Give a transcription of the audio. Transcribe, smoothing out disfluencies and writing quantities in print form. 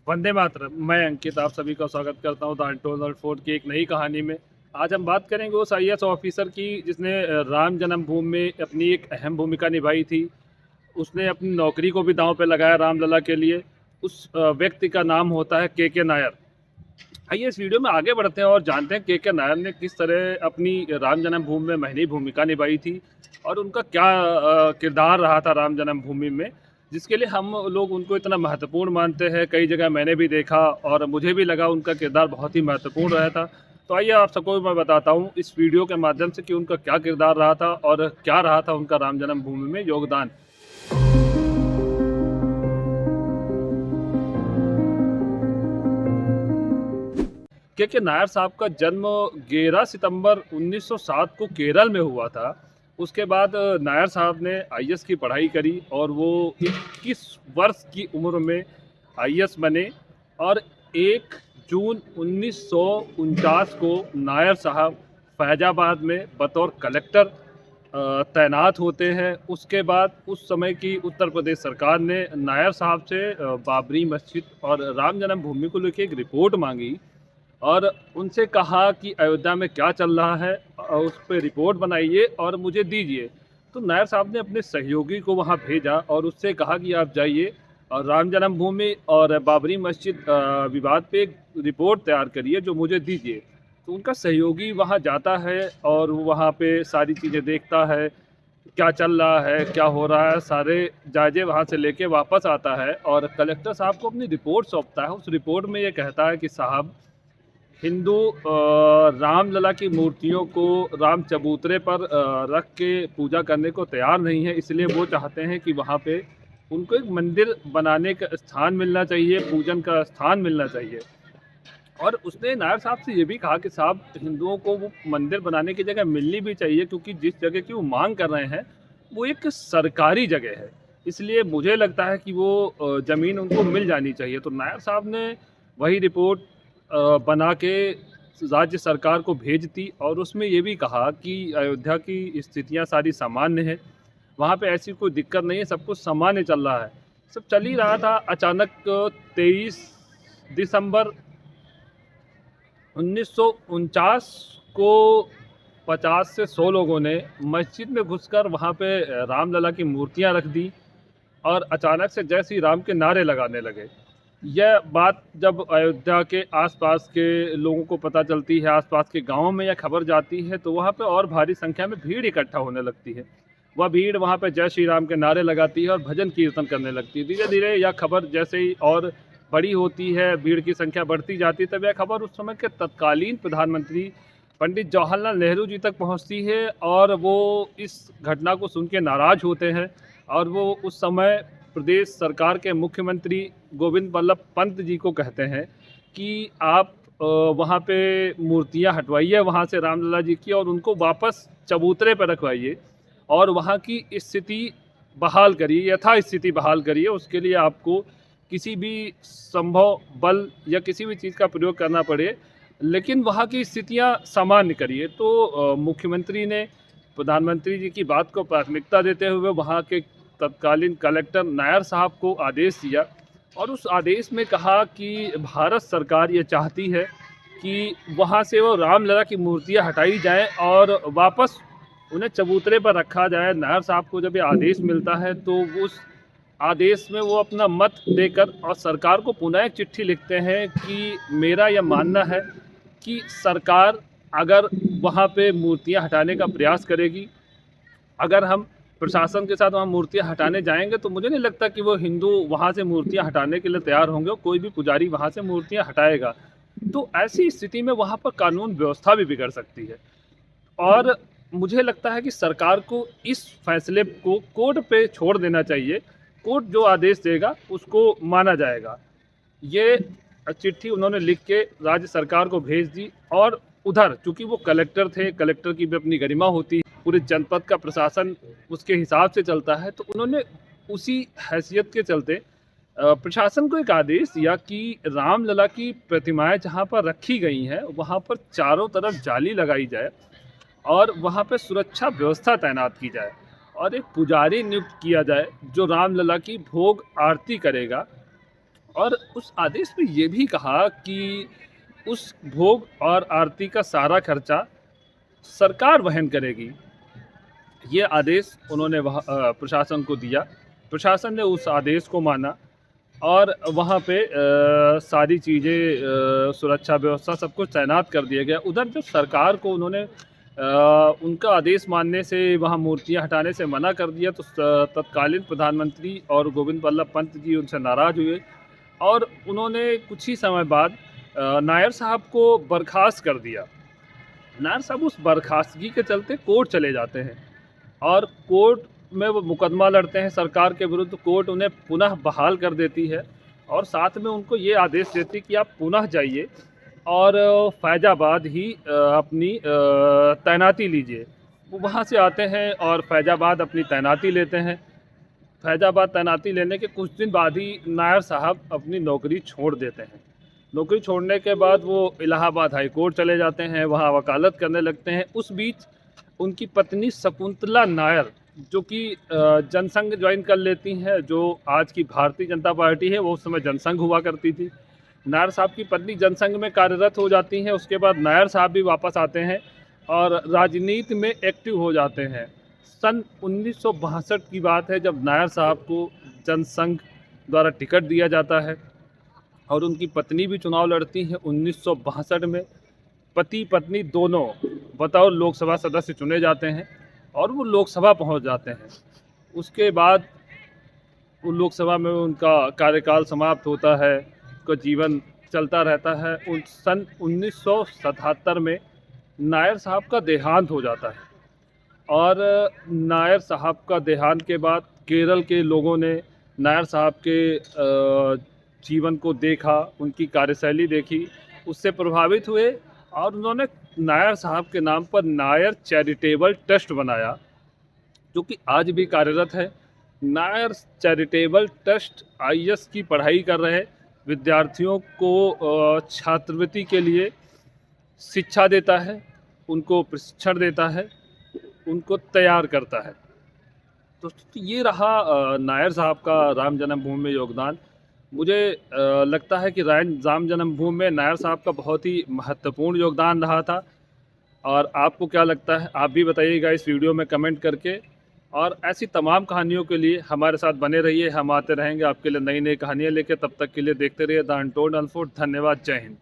वंदे मातरम। मैं अंकित आप सभी का स्वागत करता हूँ द अनटोल्ड फोर्ट की एक नई कहानी में। आज हम बात करेंगे उस आईएएस ऑफिसर की जिसने राम जन्मभूमि में अपनी एक अहम भूमिका निभाई थी। उसने अपनी नौकरी को भी दांव पे लगाया रामलला के लिए। उस व्यक्ति का नाम होता है के नायर। आइए इस वीडियो में आगे बढ़ते हैं और जानते हैं के नायर ने किस तरह अपनी राम जन्मभूमि में महनी भूमिका निभाई थी और उनका क्या किरदार रहा था राम जन्मभूमि में, जिसके लिए हम लोग उनको इतना महत्वपूर्ण मानते हैं। कई जगह मैंने भी देखा और मुझे भी लगा उनका किरदार बहुत ही महत्वपूर्ण रहा था। तो आइए आप सबको मैं बताता हूँ इस वीडियो के माध्यम से कि उनका क्या किरदार रहा था और क्या रहा था उनका राम जन्मभूमि में योगदान। के नायर साहब का जन्म 11 सितंबर 1907 को केरल में हुआ था। उसके बाद नायर साहब ने आईएएस की पढ़ाई करी और वो 21 वर्ष की उम्र में आईएएस बने। और 1 जून 1949 को नायर साहब फैजाबाद में बतौर कलेक्टर तैनात होते हैं। उसके बाद उस समय की उत्तर प्रदेश सरकार ने नायर साहब से बाबरी मस्जिद और राम जन्मभूमि को लेकर एक रिपोर्ट मांगी और उनसे कहा कि अयोध्या में क्या चल रहा है, उस पर रिपोर्ट बनाइए और मुझे दीजिए। तो नायर साहब ने अपने सहयोगी को वहाँ भेजा और उससे कहा कि आप जाइए और राम जन्मभूमि और बाबरी मस्जिद विवाद पे एक रिपोर्ट तैयार करिए जो मुझे दीजिए। तो उनका सहयोगी वहाँ जाता है और वो वहाँ पे सारी चीज़ें देखता है, क्या चल रहा है, क्या हो रहा है, सारे जायजे वहाँ से लेके वापस आता है और कलेक्टर साहब को अपनी रिपोर्ट सौंपता है। उस रिपोर्ट में ये कहता है कि साहब, हिंदू रामलला की मूर्तियों को राम चबूतरे पर रख के पूजा करने को तैयार नहीं है, इसलिए वो चाहते हैं कि वहाँ पे उनको एक मंदिर बनाने का स्थान मिलना चाहिए, पूजन का स्थान मिलना चाहिए। और उसने नायर साहब से ये भी कहा कि साहब, हिंदुओं को वो मंदिर बनाने की जगह मिलनी भी चाहिए क्योंकि जिस जगह की वो मांग कर रहे हैं वो एक सरकारी जगह है, इसलिए मुझे लगता है कि वो ज़मीन उनको मिल जानी चाहिए। तो नायर साहब ने वही रिपोर्ट बना के राज्य सरकार को भेज दी और उसमें ये भी कहा कि अयोध्या की स्थितियां सारी सामान्य हैं, वहाँ पे ऐसी कोई दिक्कत नहीं है, सब कुछ सामान्य चल रहा है। सब चल ही रहा था। अचानक 23 दिसंबर 1949 को 50 से 100 लोगों ने मस्जिद में घुसकर वहाँ पे रामलला की मूर्तियाँ रख दी और अचानक से जय श्री राम के नारे लगाने लगे। यह बात जब अयोध्या के आसपास के लोगों को पता चलती है, आसपास के गांवों में यह खबर जाती है, तो वहाँ पे और भारी संख्या में भीड़ इकट्ठा होने लगती है। वह भीड़ वहाँ पे जय श्री राम के नारे लगाती है और भजन कीर्तन करने लगती है। धीरे धीरे यह खबर जैसे ही और बड़ी होती है, भीड़ की संख्या बढ़ती जाती है, तब यह खबर उस समय के तत्कालीन प्रधानमंत्री पंडित जवाहरलाल नेहरू जी तक पहुँचती है और वो इस घटना को सुन के नाराज़ होते हैं और वो उस समय प्रदेश सरकार के मुख्यमंत्री गोविंद बल्लभ पंत जी को कहते हैं कि आप वहाँ पे मूर्तियाँ हटवाइए वहाँ से रामलला जी की और उनको वापस चबूतरे पर रखवाइए और वहाँ की स्थिति बहाल करिए, यथा स्थिति बहाल करिए। उसके लिए आपको किसी भी संभव बल या किसी भी चीज़ का प्रयोग करना पड़े, लेकिन वहाँ की स्थितियाँ सामान्य करिए। तो मुख्यमंत्री ने प्रधानमंत्री जी की बात को प्राथमिकता देते हुए वहाँ के तत्कालीन कलेक्टर नायर साहब को आदेश दिया और उस आदेश में कहा कि भारत सरकार ये चाहती है कि वहाँ से वो रामलला की मूर्तियाँ हटाई जाएं और वापस उन्हें चबूतरे पर रखा जाए। नायर साहब को जब ये आदेश मिलता है तो उस आदेश में वो अपना मत देकर और सरकार को पुनः एक चिट्ठी लिखते हैं कि मेरा यह मानना है कि सरकार अगर वहाँ पे मूर्तियाँ हटाने का प्रयास करेगी, अगर हम प्रशासन के साथ वहाँ मूर्तियाँ हटाने जाएंगे तो मुझे नहीं लगता कि वो हिंदू वहाँ से मूर्तियाँ हटाने के लिए तैयार होंगे, कोई भी पुजारी वहाँ से मूर्तियाँ हटाएगा। तो ऐसी स्थिति में वहाँ पर कानून व्यवस्था भी बिगड़ सकती है और मुझे लगता है कि सरकार को इस फैसले को कोर्ट पे छोड़ देना चाहिए। कोर्ट जो आदेश देगा उसको माना जाएगा। ये चिट्ठी उन्होंने लिख के राज्य सरकार को भेज दी और उधर चूंकि वो कलेक्टर थे, कलेक्टर की भी अपनी गरिमा होती है, पूरे जनपद का प्रशासन उसके हिसाब से चलता है, तो उन्होंने उसी हैसियत के चलते प्रशासन को एक आदेश दिया कि रामलला की प्रतिमाएं जहां पर रखी गई हैं वहां पर चारों तरफ जाली लगाई जाए और वहां पर सुरक्षा व्यवस्था तैनात की जाए और एक पुजारी नियुक्त किया जाए जो रामलला की भोग आरती करेगा और उस आदेश में ये भी कहा कि उस भोग और आरती का सारा खर्चा सरकार वहन करेगी। ये आदेश उन्होंने प्रशासन को दिया। प्रशासन ने उस आदेश को माना और वहाँ पे सारी चीज़ें, सुरक्षा व्यवस्था सब कुछ तैनात कर दिया गया। उधर जो सरकार को उन्होंने उनका आदेश मानने से, वहाँ मूर्तियाँ हटाने से मना कर दिया, तो तत्कालीन प्रधानमंत्री और गोविंद बल्लभ पंत जी उनसे नाराज़ हुए और उन्होंने कुछ ही समय बाद नायर साहब को बर्खास्त कर दिया। नायर साहब उस बर्खास्तगी के चलते कोर्ट चले जाते हैं और कोर्ट में वो मुकदमा लड़ते हैं सरकार के विरुद्ध। कोर्ट उन्हें पुनः बहाल कर देती है और साथ में उनको ये आदेश देती है कि आप पुनः जाइए और फैज़ाबाद ही अपनी तैनाती लीजिए। वो वहाँ से आते हैं और फैज़ाबाद अपनी तैनाती लेते हैं। फैज़ाबाद तैनाती लेने के कुछ दिन बाद ही नायर साहब अपनी नौकरी छोड़ देते हैं। नौकरी छोड़ने के बाद वो इलाहाबाद हाई कोर्ट चले जाते हैं, वहाँ वकालत करने लगते हैं। उस बीच उनकी पत्नी शकुंतला नायर, जो कि जनसंघ ज्वाइन कर लेती हैं, जो आज की भारतीय जनता पार्टी है, वो उस समय जनसंघ हुआ करती थी। नायर साहब की पत्नी जनसंघ में कार्यरत हो जाती हैं। उसके बाद नायर साहब भी वापस आते हैं और राजनीति में एक्टिव हो जाते हैं। सन 1962 की बात है जब नायर साहब को जनसंघ द्वारा टिकट दिया जाता है और उनकी पत्नी भी चुनाव लड़ती हैं 1962 में। पति पत्नी दोनों बतौर लोकसभा सदस्य चुने जाते हैं और वो लोकसभा पहुंच जाते हैं। उसके बाद वो लोकसभा में उनका कार्यकाल समाप्त होता है, उनका जीवन चलता रहता है। सन 1977 में नायर साहब का देहांत हो जाता है और नायर साहब का देहांत के बाद केरल के लोगों ने नायर साहब के जीवन को देखा, उनकी कार्यशैली देखी, उससे प्रभावित हुए और उन्होंने नायर साहब के नाम पर नायर चैरिटेबल ट्रस्ट बनाया, जो कि आज भी कार्यरत है। नायर चैरिटेबल ट्रस्ट आईएएस की पढ़ाई कर रहे विद्यार्थियों को छात्रवृत्ति के लिए शिक्षा देता है, उनको प्रशिक्षण देता है, उनको तैयार करता है। तो ये रहा नायर साहब का राम जन्मभूमि में योगदान। मुझे लगता है कि राम जन्मभूमि में नायर साहब का बहुत ही महत्वपूर्ण योगदान रहा था। और आपको क्या लगता है, आप भी बताइएगा इस वीडियो में कमेंट करके। और ऐसी तमाम कहानियों के लिए हमारे साथ बने रहिए, हम आते रहेंगे आपके लिए नई नई कहानियाँ लेके। तब तक के लिए देखते रहिए द अनटोल्ड अनफोल्ड। धन्यवाद, जय हिंद।